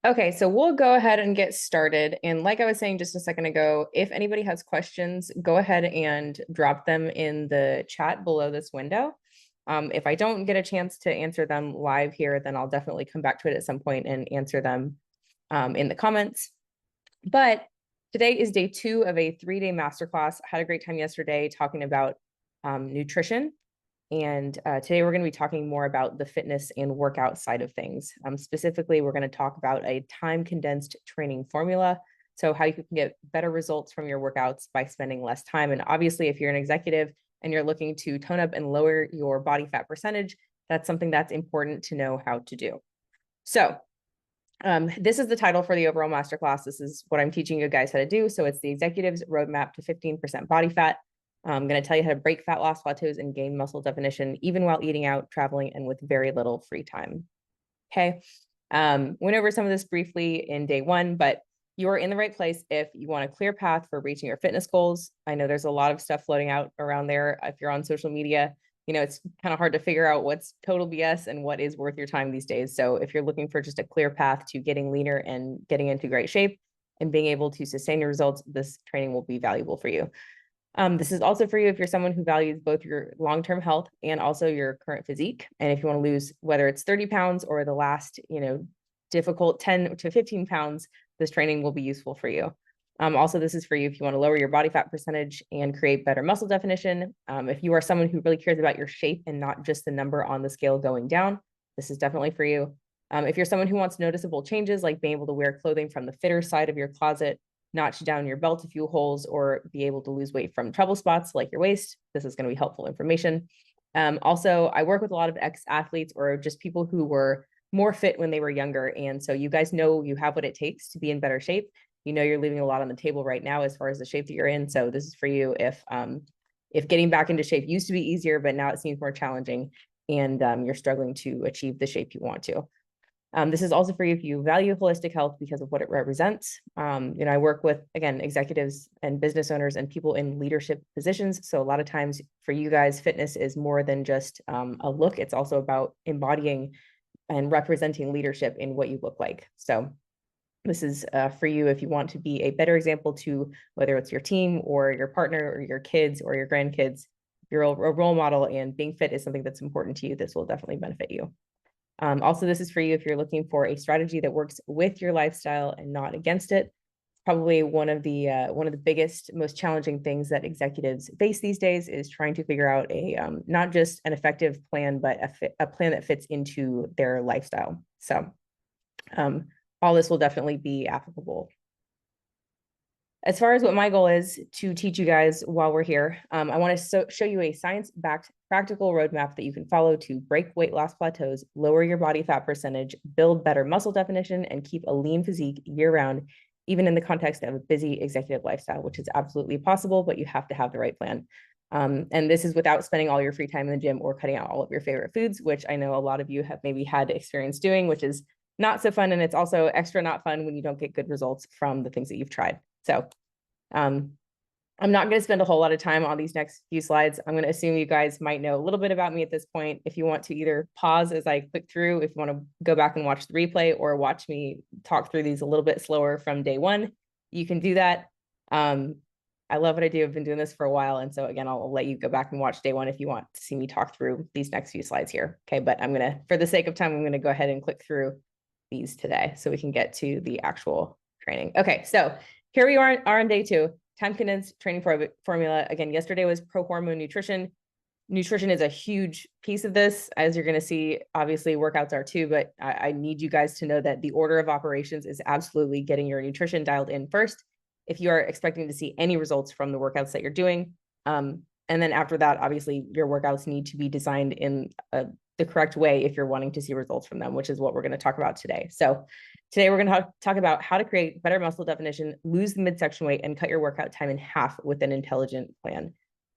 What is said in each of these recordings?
Okay, so we'll go ahead and get started. And like I was saying just a second ago, if anybody has questions, go ahead and drop them in the chat below this window. If I don't get a chance to answer them live here, then I'll definitely come back to it at some point and answer them in the comments. But today is day 2 of a 3-day masterclass. I had a great time yesterday talking about nutrition. And today we're going to be talking more about the fitness and workout side of things. Specifically, we're going to talk about a time condensed training formula. So how you can get better results from your workouts by spending less time. And obviously, if you're an executive and you're looking to tone up and lower your body fat percentage, that's something that's important to know how to do. So this is the title for the overall masterclass. This is what I'm teaching you guys how to do. So it's the executive's roadmap to 15% body fat. I'm going to tell you how to break fat loss plateaus and gain muscle definition, even while eating out, traveling, and with very little free time. Okay. Went over some of this briefly in day 1, but you're in the right place if you want a clear path for reaching your fitness goals. I know there's a lot of stuff floating out around there. If you're on social media, it's kind of hard to figure out what's total BS and what is worth your time these days. So if you're looking for just a clear path to getting leaner and getting into great shape and being able to sustain your results, this training will be valuable for you. This is also for you if you're someone who values both your long-term health and also your current physique. And if you want to lose, whether it's 30 pounds or the last, difficult 10 to 15 pounds, this training will be useful for you. Also, this is for you if you want to lower your body fat percentage and create better muscle definition. If you are someone who really cares about your shape and not just the number on the scale going down, this is definitely for you. If you're someone who wants noticeable changes, like being able to wear clothing from the fitter side of your closet, notch down your belt a few holes, or be able to lose weight from trouble spots like your waist, this is going to be helpful information. Also, I work with a lot of ex-athletes or just people who were more fit when they were younger. And so you guys know you have what it takes to be in better shape. You're leaving a lot on the table right now as far as the shape that you're in. So this is for you if getting back into shape used to be easier, but now it seems more challenging and you're struggling to achieve the shape you want to. This is also for you if you value holistic health because of what it represents. I work with, again, executives and business owners and people in leadership positions. So a lot of times for you guys, fitness is more than just a look. It's also about embodying and representing leadership in what you look like. So this is for you if you want to be a better example to whether it's your team or your partner or your kids or your grandkids. If you're a role model and being fit is something that's important to you, this will definitely benefit you. Also, this is for you if you're looking for a strategy that works with your lifestyle and not against it. Probably one of the biggest, most challenging things that executives face these days is trying to figure out a not just an effective plan, but a plan that fits into their lifestyle. So all this will definitely be applicable. As far as what my goal is to teach you guys while we're here, I want to show you a science-backed practical roadmap that you can follow to break weight loss plateaus, lower your body fat percentage, build better muscle definition, and keep a lean physique year-round, even in the context of a busy executive lifestyle, which is absolutely possible, but you have to have the right plan. And this is without spending all your free time in the gym or cutting out all of your favorite foods, which I know a lot of you have maybe had experience doing, which is not so fun. And it's also extra not fun when you don't get good results from the things that you've tried. So I'm not going to spend a whole lot of time on these next few slides. I'm going to assume you guys might know a little bit about me at this point. If you want to either pause as I click through, if you want to go back and watch the replay or watch me talk through these a little bit slower from day 1, you can do that. I love what I do. I've been doing this for a while. And so again, I'll let you go back and watch day 1 if you want to see me talk through these next few slides here. Okay, but for the sake of time, I'm going to go ahead and click through these today so we can get to the actual training. Okay, so here we are on day 2, time condensed training formula. Again, yesterday was Prohormone Nutrition. Nutrition is a huge piece of this, as you're going to see. Obviously, workouts are too, but I need you guys to know that the order of operations is absolutely getting your nutrition dialed in first if you are expecting to see any results from the workouts that you're doing. And then after that, obviously, your workouts need to be designed in the correct way if you're wanting to see results from them, which is what we're going to talk about today. So today we're going to talk about how to create better muscle definition, lose the midsection weight, and cut your workout time in half with an intelligent plan.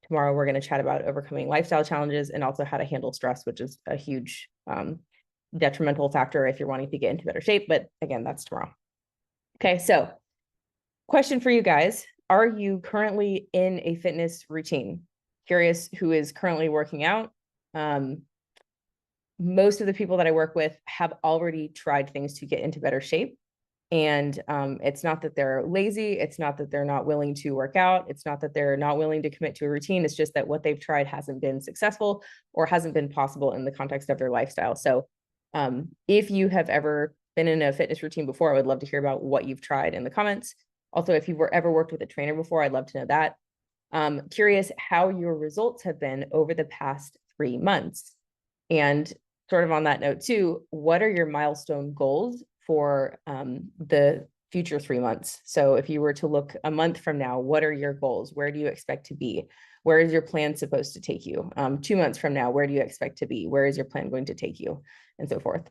Tomorrow, we're going to chat about overcoming lifestyle challenges and also how to handle stress, which is a huge detrimental factor if you're wanting to get into better shape. But again, that's tomorrow. Okay, so question for you guys. Are you currently in a fitness routine? Curious who is currently working out. Most of the people that I work with have already tried things to get into better shape. And it's not that they're lazy. It's not that they're not willing to work out. It's not that they're not willing to commit to a routine. It's just that what they've tried hasn't been successful or hasn't been possible in the context of their lifestyle. So if you have ever been in a fitness routine before, I would love to hear about what you've tried in the comments. Also, if you've ever worked with a trainer before, I'd love to know that. Curious how your results have been over the past 3 months. And sort of on that note too, what are your milestone goals for the future 3 months? So if you were to look a month from now, what are your goals? Where do you expect to be? Where is your plan supposed to take you? 2 months from now, where do you expect to be? Where is your plan going to take you? And so forth.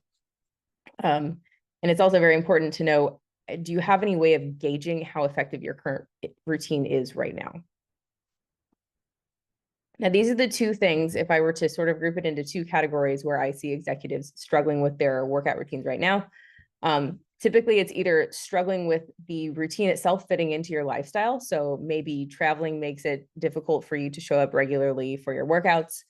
And it's also very important to know, do you have any way of gauging how effective your current routine is right now? Now, these are the two things, if I were to sort of group it into two categories where I see executives struggling with their workout routines right now. Typically, it's either struggling with the routine itself fitting into your lifestyle. So maybe traveling makes it difficult for you to show up regularly for your workouts.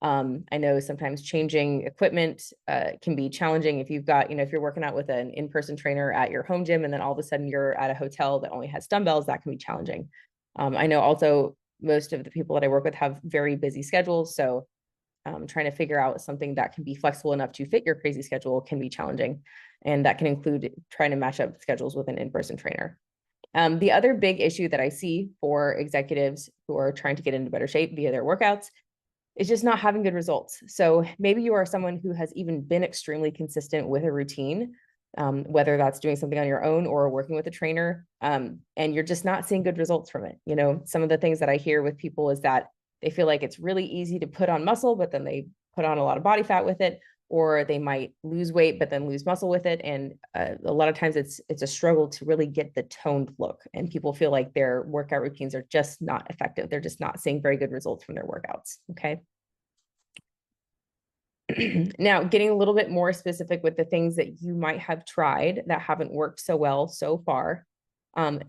I know sometimes changing equipment can be challenging if you've got, if you're working out with an in-person trainer at your home gym and then all of a sudden you're at a hotel that only has dumbbells, that can be challenging. I know also most of the people that I work with have very busy schedules. So trying to figure out something that can be flexible enough to fit your crazy schedule can be challenging. And that can include trying to match up schedules with an in-person trainer. The other big issue that I see for executives who are trying to get into better shape via their workouts is just not having good results. So maybe you are someone who has even been extremely consistent with a routine, whether that's doing something on your own or working with a trainer, and you're just not seeing good results from it. Some of the things that I hear with people is that they feel like it's really easy to put on muscle, but then they put on a lot of body fat with it, or they might lose weight, but then lose muscle with it. And a lot of times it's a struggle to really get the toned look. And people feel like their workout routines are just not effective. They're just not seeing very good results from their workouts. Okay. Now, getting a little bit more specific with the things that you might have tried that haven't worked so well so far.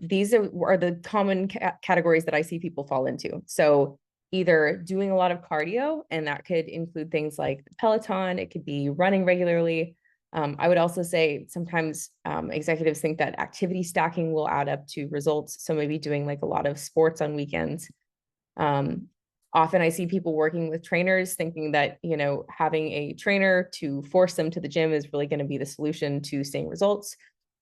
These are the common categories that I see people fall into. So either doing a lot of cardio, and that could include things like Peloton, it could be running regularly. I would also say sometimes executives think that activity stacking will add up to results. So maybe doing like a lot of sports on weekends. Often I see people working with trainers thinking that, having a trainer to force them to the gym is really going to be the solution to seeing results.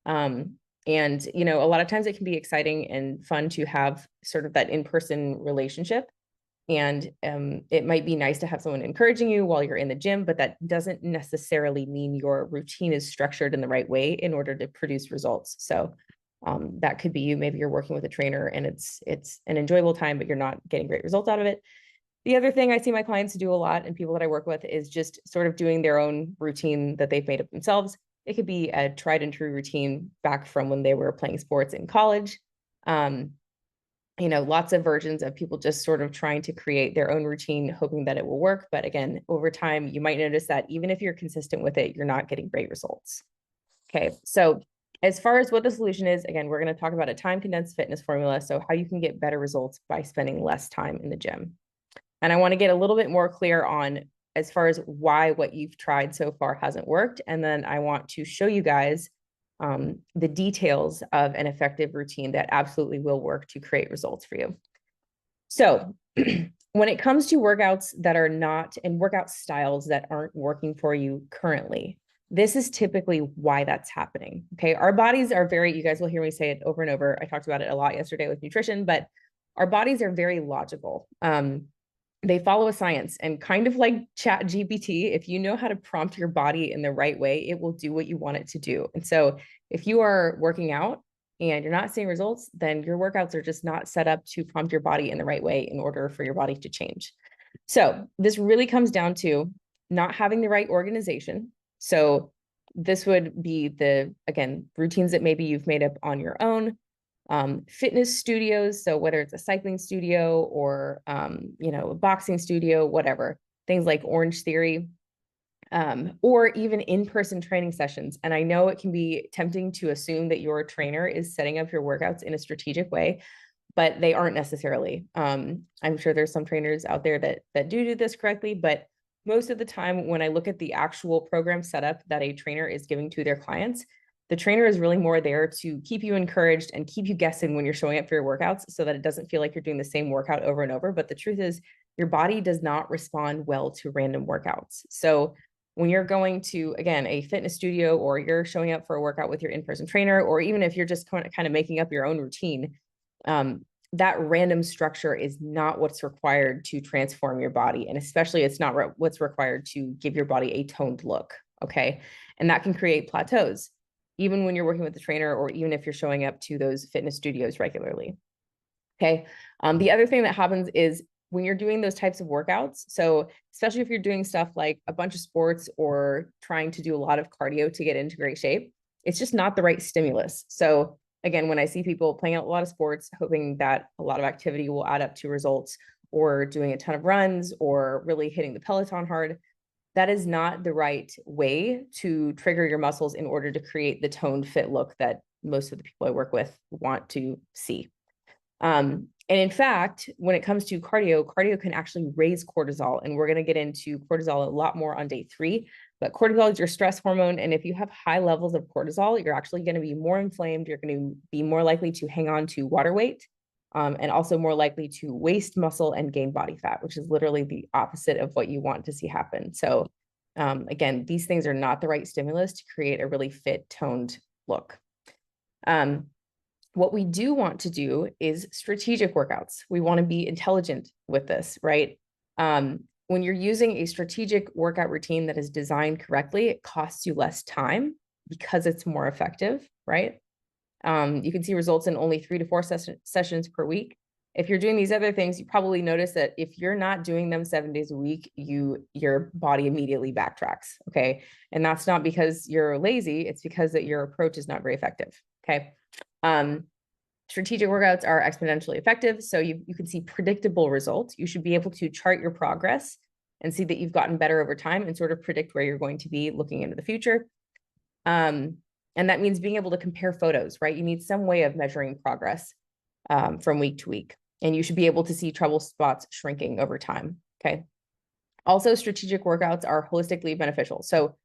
And, a lot of times it can be exciting and fun to have sort of that in-person relationship. And it might be nice to have someone encouraging you while you're in the gym, but that doesn't necessarily mean your routine is structured in the right way in order to produce results. So that could be you. Maybe you're working with a trainer and it's an enjoyable time, but you're not getting great results out of it. The other thing I see my clients do a lot and people that I work with is just sort of doing their own routine that they've made up themselves. It could be a tried and true routine back from when they were playing sports in college. Lots of versions of people just sort of trying to create their own routine, hoping that it will work. But again, over time, you might notice that even if you're consistent with it, you're not getting great results. Okay, so as far as what the solution is, again, we're going to talk about a time condensed fitness formula. So how you can get better results by spending less time in the gym. And I want to get a little bit more clear on as far as why what you've tried so far hasn't worked. And then I want to show you guys the details of an effective routine that absolutely will work to create results for you. So when it comes to workouts that are not, and workout styles that aren't working for you currently, this is typically why that's happening. Okay. Our bodies are you guys will hear me say it over and over. I talked about it a lot yesterday with nutrition, but our bodies are very logical. They follow a science, and kind of like Chat GPT, if you know how to prompt your body in the right way, it will do what you want it to do. And so if you are working out and you're not seeing results, then your workouts are just not set up to prompt your body in the right way in order for your body to change. So this really comes down to not having the right organization. So this would be again, routines that maybe you've made up on your own. Fitness studios, so whether it's a cycling studio or a boxing studio, whatever, things like Orange Theory, or even in-person training sessions. And I know it can be tempting to assume that your trainer is setting up your workouts in a strategic way, but they aren't necessarily. I'm sure there's some trainers out there that do this correctly, but most of the time when I look at the actual program setup that a trainer is giving to their clients, The trainer is really more there to keep you encouraged and keep you guessing when you're showing up for your workouts so that it doesn't feel like you're doing the same workout over and over. But the truth is, your body does not respond well to random workouts. So when you're going to, again, a fitness studio, or you're showing up for a workout with your in-person trainer, or even if you're just kind of making up your own routine, that random structure is not what's required to transform your body. And especially it's not what's required to give your body a toned look. Okay. And that can create plateaus, even when you're working with the trainer, or even if you're showing up to those fitness studios regularly. Okay. The other thing that happens is when you're doing those types of workouts, so especially if you're doing stuff like a bunch of sports or trying to do a lot of cardio to get into great shape, it's just not the right stimulus. So again, when I see people playing out a lot of sports, hoping that a lot of activity will add up to results, or doing a ton of runs, or really hitting the Peloton hard, that is not the right way to trigger your muscles in order to create the toned, fit look that most of the people I work with want to see. And in fact, when it comes to cardio can actually raise cortisol. And we're going to get into cortisol a lot more on day 3. But cortisol is your stress hormone. And if you have high levels of cortisol, you're actually going to be more inflamed. You're going to be more likely to hang on to water weight, and also more likely to waste muscle and gain body fat, which is literally the opposite of what you want to see happen. So again, these things are not the right stimulus to create a really fit, toned look. What we do want to do is strategic workouts. We want to be intelligent with this, right? When you're using a strategic workout routine that is designed correctly, it costs you less time because it's more effective, right? You can see results in only 3 to 4 sessions per week. If you're doing these other things, you probably notice that if you're not doing them 7 days a week, your body immediately backtracks, okay? And that's not because you're lazy, it's because that your approach is not very effective, okay? Strategic workouts are exponentially effective, so you can see predictable results. You should be able to chart your progress and see that you've gotten better over time and sort of predict where you're going to be looking into the future. And that means being able to compare photos, right? You need some way of measuring progress from week to week, and you should be able to see trouble spots shrinking over time, okay? Also, strategic workouts are holistically beneficial. So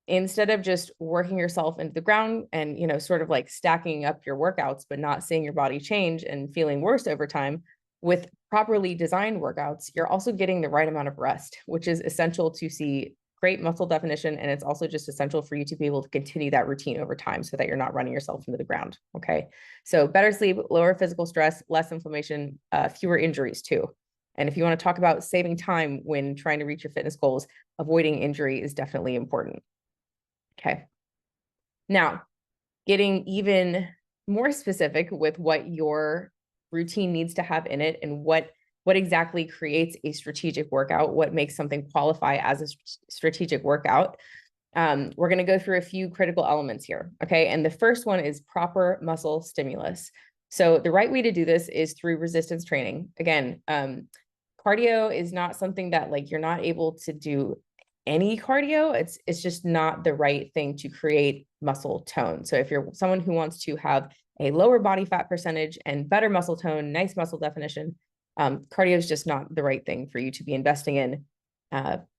instead of just working yourself into the ground and, sort of like stacking up your workouts, but not seeing your body change and feeling worse over time, with properly designed workouts, you're also getting the right amount of rest, which is essential to see great muscle definition. And it's also just essential for you to be able to continue that routine over time so that you're not running yourself into the ground. Okay. So better sleep, lower physical stress, less inflammation, fewer injuries too. And if you want to talk about saving time when trying to reach your fitness goals, avoiding injury is definitely important. Okay. Now, getting even more specific with what your routine needs to have in it and what exactly creates a strategic workout, what makes something qualify as a strategic workout. We're going to go through a few critical elements here. Okay. And the first one is proper muscle stimulus. So the right way to do this is through resistance training. Again, cardio is not something that like you're not able to do any cardio. It's just not the right thing to create muscle tone. So if you're someone who wants to have a lower body fat percentage and better muscle tone, nice muscle definition, cardio is just not the right thing for you to be investing in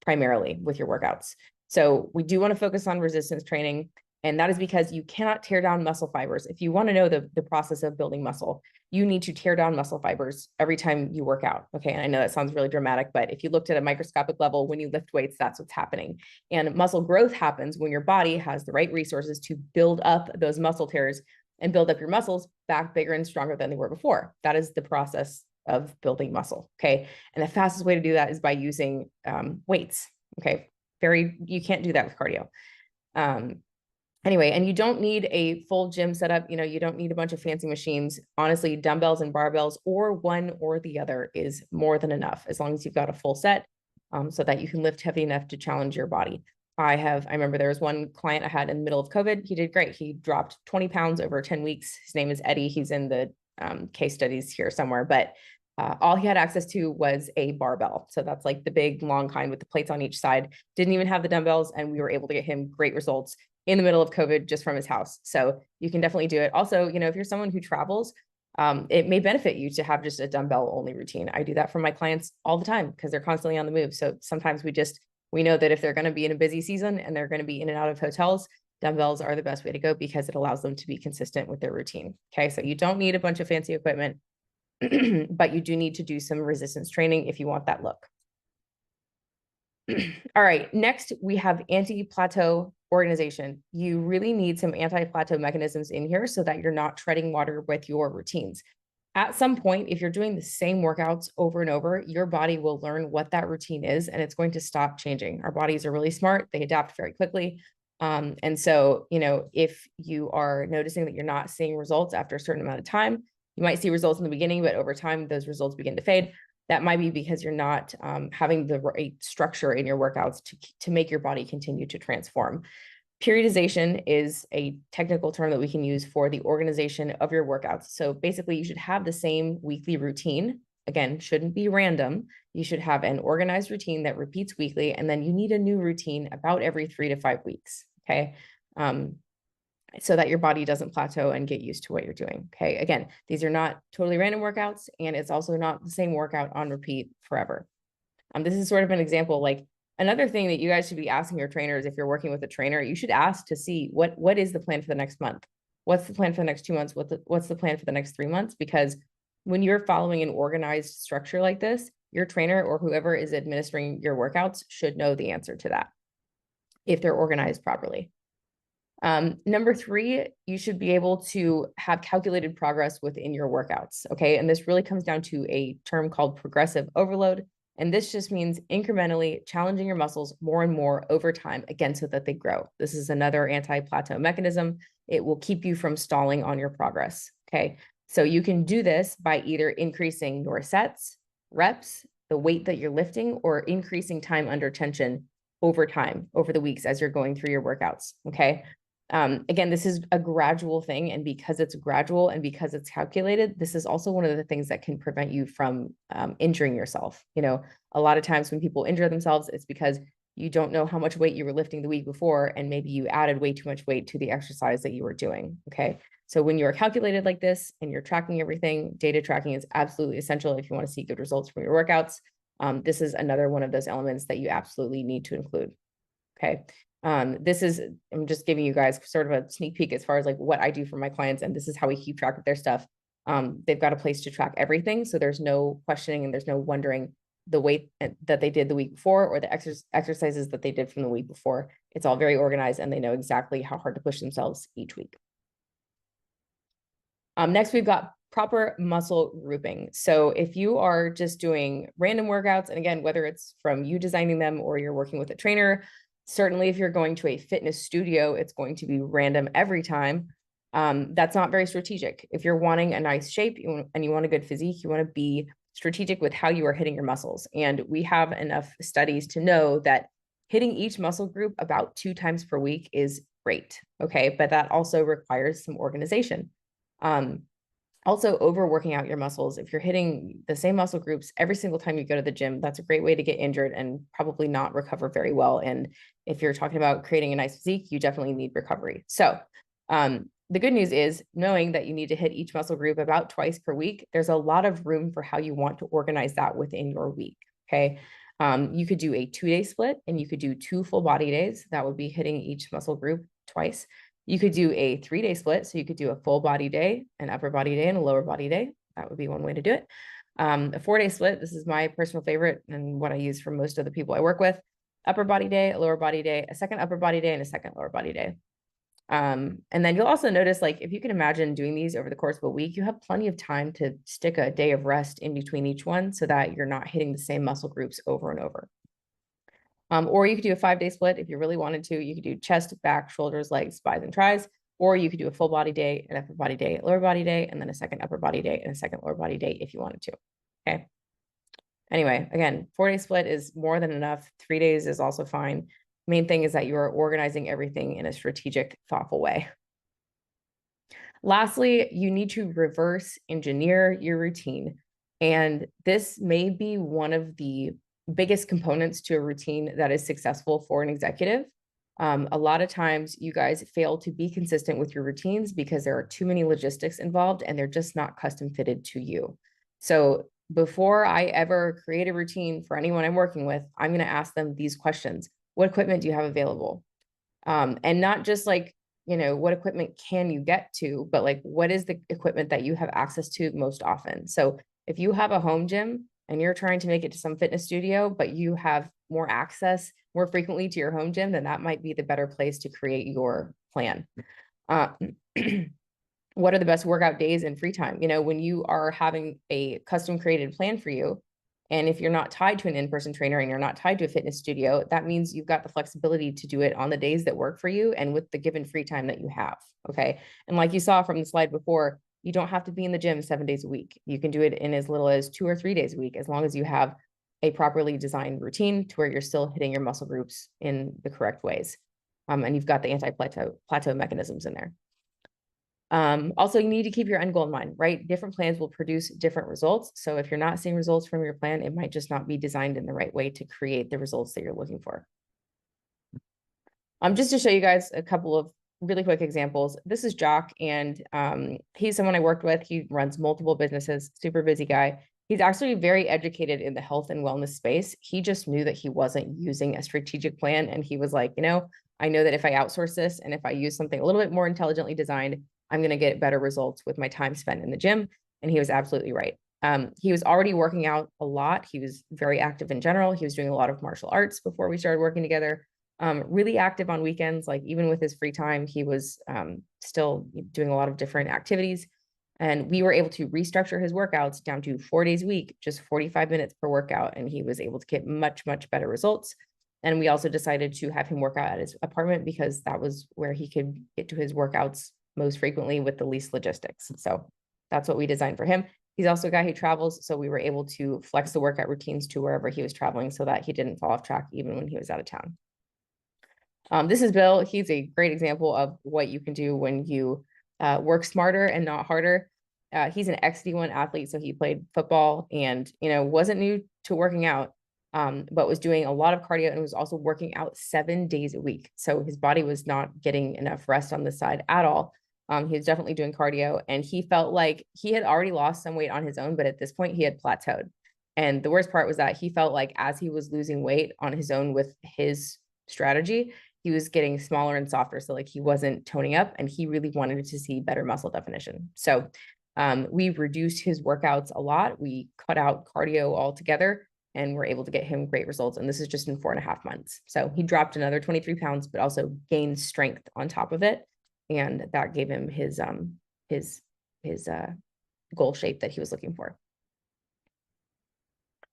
primarily with your workouts. So we do want to focus on resistance training. And that is because you cannot tear down muscle fibers. If you want to know the process of building muscle, you need to tear down muscle fibers every time you work out. Okay. And I know that sounds really dramatic, but if you looked at a microscopic level, when you lift weights, that's what's happening. And muscle growth happens when your body has the right resources to build up those muscle tears and build up your muscles back bigger and stronger than they were before. That is the process of building muscle. Okay. And the fastest way to do that is by using weights. Okay. You can't do that with cardio. Anyway, and you don't need a full gym setup. You don't need a bunch of fancy machines. Honestly, dumbbells and barbells or one or the other is more than enough, as long as you've got a full set, so that you can lift heavy enough to challenge your body. I remember there was one client I had in the middle of COVID. He did great. He dropped 20 pounds over 10 weeks. His name is Eddie. He's in the case studies here somewhere, but all he had access to was a barbell. So that's like the big long kind with the plates on each side. Didn't even have the dumbbells, and we were able to get him great results in the middle of COVID just from his house. So you can definitely do it. Also, if you're someone who travels, it may benefit you to have just a dumbbell only routine. I do that for my clients all the time because they're constantly on the move. So sometimes we know that if they're going to be in a busy season and they're going to be in and out of hotels, dumbbells are the best way to go because it allows them to be consistent with their routine. Okay, so you don't need a bunch of fancy equipment, but you do need to do some resistance training if you want that look. All right, next we have anti-plateau organization. You really need some anti-plateau mechanisms in here so that you're not treading water with your routines. At some point, if you're doing the same workouts over and over, your body will learn what that routine is and it's going to stop changing. Our bodies are really smart. They adapt very quickly. And so, if you are noticing that you're not seeing results after a certain amount of time, you might see results in the beginning, but over time, those results begin to fade. That might be because you're not having the right structure in your workouts to make your body continue to transform. Periodization is a technical term that we can use for the organization of your workouts. So basically, you should have the same weekly routine. Again, shouldn't be random. You should have an organized routine that repeats weekly, and then you need a new routine about every 3 to 5 weeks. Okay. So that your body doesn't plateau and get used to what you're doing. Okay. Again, these are not totally random workouts, and it's also not the same workout on repeat forever. This is sort of an example, like another thing that you guys should be asking your trainers, if you're working with a trainer, you should ask to see what is the plan for the next month? What's the plan for the next 2 months? What's the plan for the next 3 months? Because when you're following an organized structure like this, your trainer or whoever is administering your workouts should know the answer to that if they're organized properly. Number 3, you should be able to have calculated progress within your workouts. Okay. And this really comes down to a term called progressive overload. And this just means incrementally challenging your muscles more and more over time, again, so that they grow. This is another anti-plateau mechanism. It will keep you from stalling on your progress. Okay. So you can do this by either increasing your sets, reps, the weight that you're lifting, or increasing time under tension over time, over the weeks as you're going through your workouts. Okay. Again, this is a gradual thing. And because it's gradual and because it's calculated, this is also one of the things that can prevent you from injuring yourself. A lot of times when people injure themselves, it's because you don't know how much weight you were lifting the week before, and maybe you added way too much weight to the exercise that you were doing. Okay. So when you are calculated like this and you're tracking everything, data tracking is absolutely essential if you want to see good results from your workouts. This is another one of those elements that you absolutely need to include. Okay. I'm just giving you guys sort of a sneak peek as far as like what I do for my clients, and this is how we keep track of their stuff. They've got a place to track everything. So there's no questioning and there's no wondering the weight that they did the week before or the exercises that they did from the week before. It's all very organized and they know exactly how hard to push themselves each week. Next, we've got proper muscle grouping. So if you are just doing random workouts, and again, whether it's from you designing them or you're working with a trainer, certainly if you're going to a fitness studio, it's going to be random every time. That's not very strategic. If you're wanting a nice shape and you want a good physique, you want to be strategic with how you are hitting your muscles. And we have enough studies to know that hitting each muscle group about 2 times per week is great. Okay. But that also requires some organization. Also, overworking out your muscles. If you're hitting the same muscle groups every single time you go to the gym, that's a great way to get injured and probably not recover very well. And if you're talking about creating a nice physique, you definitely need recovery. So the good news is knowing that you need to hit each muscle group about twice per week, there's a lot of room for how you want to organize that within your week. Okay. You could do a 2-day split and you could do 2 full body days. That would be hitting each muscle group twice. You could do a 3-day split. So you could do a full body day, an upper body day, and a lower body day. That would be one way to do it. A 4-day split. This is my personal favorite and what I use for most of the people I work with. Upper body day, a lower body day, a second upper body day, and a second lower body day. And then you'll also notice, like, if you can imagine doing these over the course of a week, you have plenty of time to stick a day of rest in between each one so that you're not hitting the same muscle groups over and over. Or you could do a 5-day split if you really wanted to. You could do chest, back, shoulders, legs, bis, and tris, or you could do a full body day, an upper body day, lower body day, and then a second upper body day and a second lower body day if you wanted to. Okay. Anyway, again, 4-day split is more than enough. 3 days is also fine. Main thing is that you are organizing everything in a strategic, thoughtful way. Lastly, you need to reverse engineer your routine. And this may be one of the biggest components to a routine that is successful for an executive. A lot of times you guys fail to be consistent with your routines because there are too many logistics involved and they're just not custom fitted to you. So before I ever create a routine for anyone I'm working with, I'm going to ask them these questions. What equipment do you have available? And not just like, you know, what equipment can you get to, but like, what is the equipment that you have access to most often? So if you have a home gym and you're trying to make it to some fitness studio, but you have more access more frequently to your home gym, then that might be the better place to create your plan. Uh, what are the best workout days and free time? You know, when you are having a custom created plan for you, and if you're not tied to an in-person trainer and you're not tied to a fitness studio, that means you've got the flexibility to do it on the days that work for you and with the given free time that you have. Okay. And like you saw from the slide before, you don't have to be in the gym 7 days a week. You can do it in as little as 2 or 3 days a week, as long as you have a properly designed routine to where you're still hitting your muscle groups in the correct ways. And you've got the anti-plateau mechanisms in there. Also, you need to keep your end goal in mind, right? Different plans will produce different results. So if you're not seeing results from your plan, it might just not be designed in the right way to create the results that you're looking for. Just to show you guys a couple of really quick examples. This is Jock, and he's someone I worked with. He runs multiple businesses, super busy guy. He's actually very educated in the health and wellness space. He just knew that he wasn't using a strategic plan. And he was like, you know, I know that if I outsource this and if I use something a little bit more intelligently designed, I'm going to get better results with my time spent in the gym. And he was absolutely right. He was already working out a lot. He was very active in general. He was doing a lot of martial arts before we started working together. Really active on weekends, like even with his free time, he was still doing a lot of different activities. And we were able to restructure his workouts down to 4 days a week, just 45 minutes per workout. And he was able to get much, much better results. And we also decided to have him work out at his apartment because that was where he could get to his workouts most frequently with the least logistics. So that's what we designed for him. He's also a guy who travels, so we were able to flex the workout routines to wherever he was traveling so that he didn't fall off track even when he was out of town. This is Bill. He's a great example of what you can do when you work smarter and not harder. He's an ex-D1 athlete, so he played football and, you know, wasn't new to working out, but was doing a lot of cardio and was also working out 7 days a week. So his body was not getting enough rest on the side at all. He was definitely doing cardio, and he felt like he had already lost some weight on his own, but at this point he had plateaued. And the worst part was that he felt like as he was losing weight on his own with his strategy, he was getting smaller and softer. So like he wasn't toning up, and he really wanted to see better muscle definition. So we reduced his workouts a lot. We cut out cardio altogether, and we're able to get him great results. And this is just in 4.5 months. So he dropped another 23 pounds, but also gained strength on top of it. And that gave him his goal shape that he was looking for.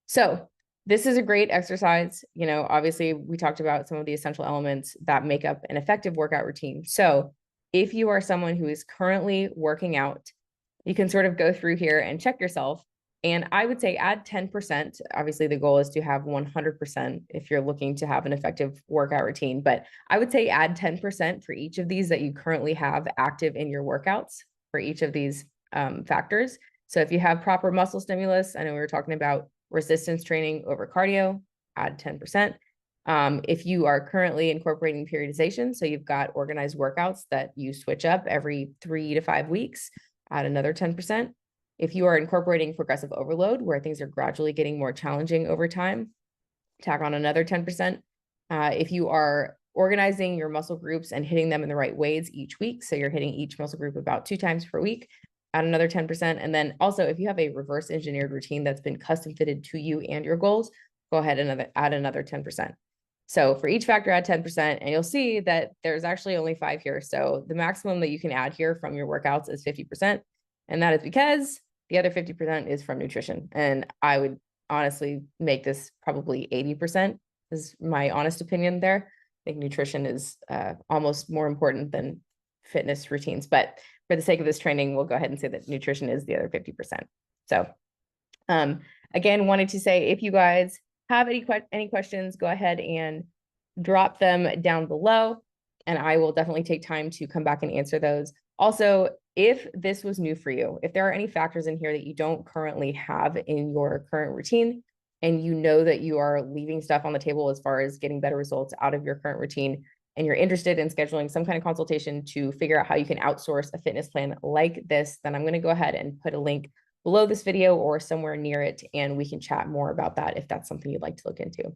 So this is a great exercise. You know, obviously we talked about some of the essential elements that make up an effective workout routine. So if you are someone who is currently working out, you can sort of go through here and check yourself. And I would say add 10%. Obviously, the goal is to have 100% if you're looking to have an effective workout routine. But I would say add 10% for each of these that you currently have active in your workouts for each of these factors. So if you have proper muscle stimulus, I know we were talking about resistance training over cardio, add 10%. If you are currently incorporating periodization, so you've got organized workouts that you switch up every 3 to 5 weeks, add another 10%. If you are incorporating progressive overload, where things are gradually getting more challenging over time, tack on another 10%. If you are organizing your muscle groups and hitting them in the right ways each week, so you're hitting each muscle group about 2 times per week, add another 10%. And then also, if you have a reverse engineered routine that's been custom fitted to you and your goals, go ahead and add another 10%. So for each factor, add 10%, and you'll see that there's actually only 5 here. So the maximum that you can add here from your workouts is 50%. And that is because the other 50% is from nutrition. And I would honestly make this probably 80% is my honest opinion there. I think nutrition is almost more important than fitness routines. But for the sake of this training, we'll go ahead and say that nutrition is the other 50%. So again, wanted to say, if you guys have any questions, go ahead and drop them down below, and I will definitely take time to come back and answer those. Also, if this was new for you, if there are any factors in here that you don't currently have in your current routine, and you know that you are leaving stuff on the table as far as getting better results out of your current routine, and you're interested in scheduling some kind of consultation to figure out how you can outsource a fitness plan like this, then I'm going to go ahead and put a link below this video or somewhere near it, and we can chat more about that if that's something you'd like to look into.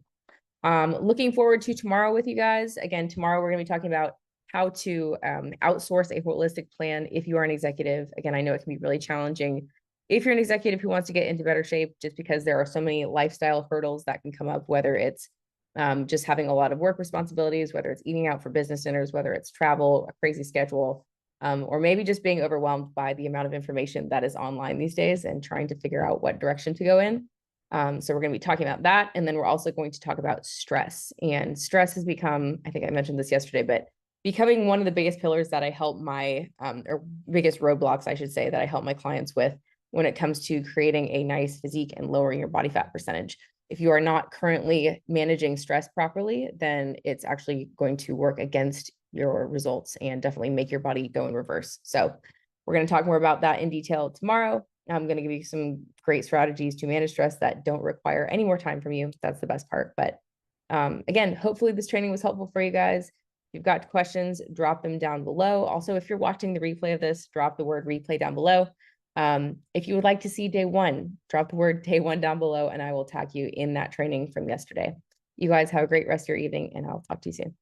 Looking forward to tomorrow with you guys. Again, tomorrow we're going to be talking about how to outsource a holistic plan if you are an executive. Again, I know it can be really challenging if you're an executive who wants to get into better shape, just because there are so many lifestyle hurdles that can come up, whether it's just having a lot of work responsibilities, whether it's eating out for business dinners, whether it's travel, a crazy schedule, or maybe just being overwhelmed by the amount of information that is online these days and trying to figure out what direction to go in. So we're going to be talking about that. And then we're also going to talk about stress. And stress has become, I think I mentioned this yesterday, but becoming one of the biggest pillars that I help my, or biggest roadblocks, I should say, that I help my clients with when it comes to creating a nice physique and lowering your body fat percentage. If you are not currently managing stress properly, then it's actually going to work against your results and definitely make your body go in reverse. So we're going to talk more about that in detail tomorrow. I'm going to give you some great strategies to manage stress that don't require any more time from you. That's the best part. But again, hopefully this training was helpful for you guys. If you've got questions, drop them down below. Also, if you're watching the replay of this, drop the word replay down below. If you would like to see day one, drop the word day one down below and I will tag you in that training from yesterday. You guys have a great rest of your evening and I'll talk to you soon.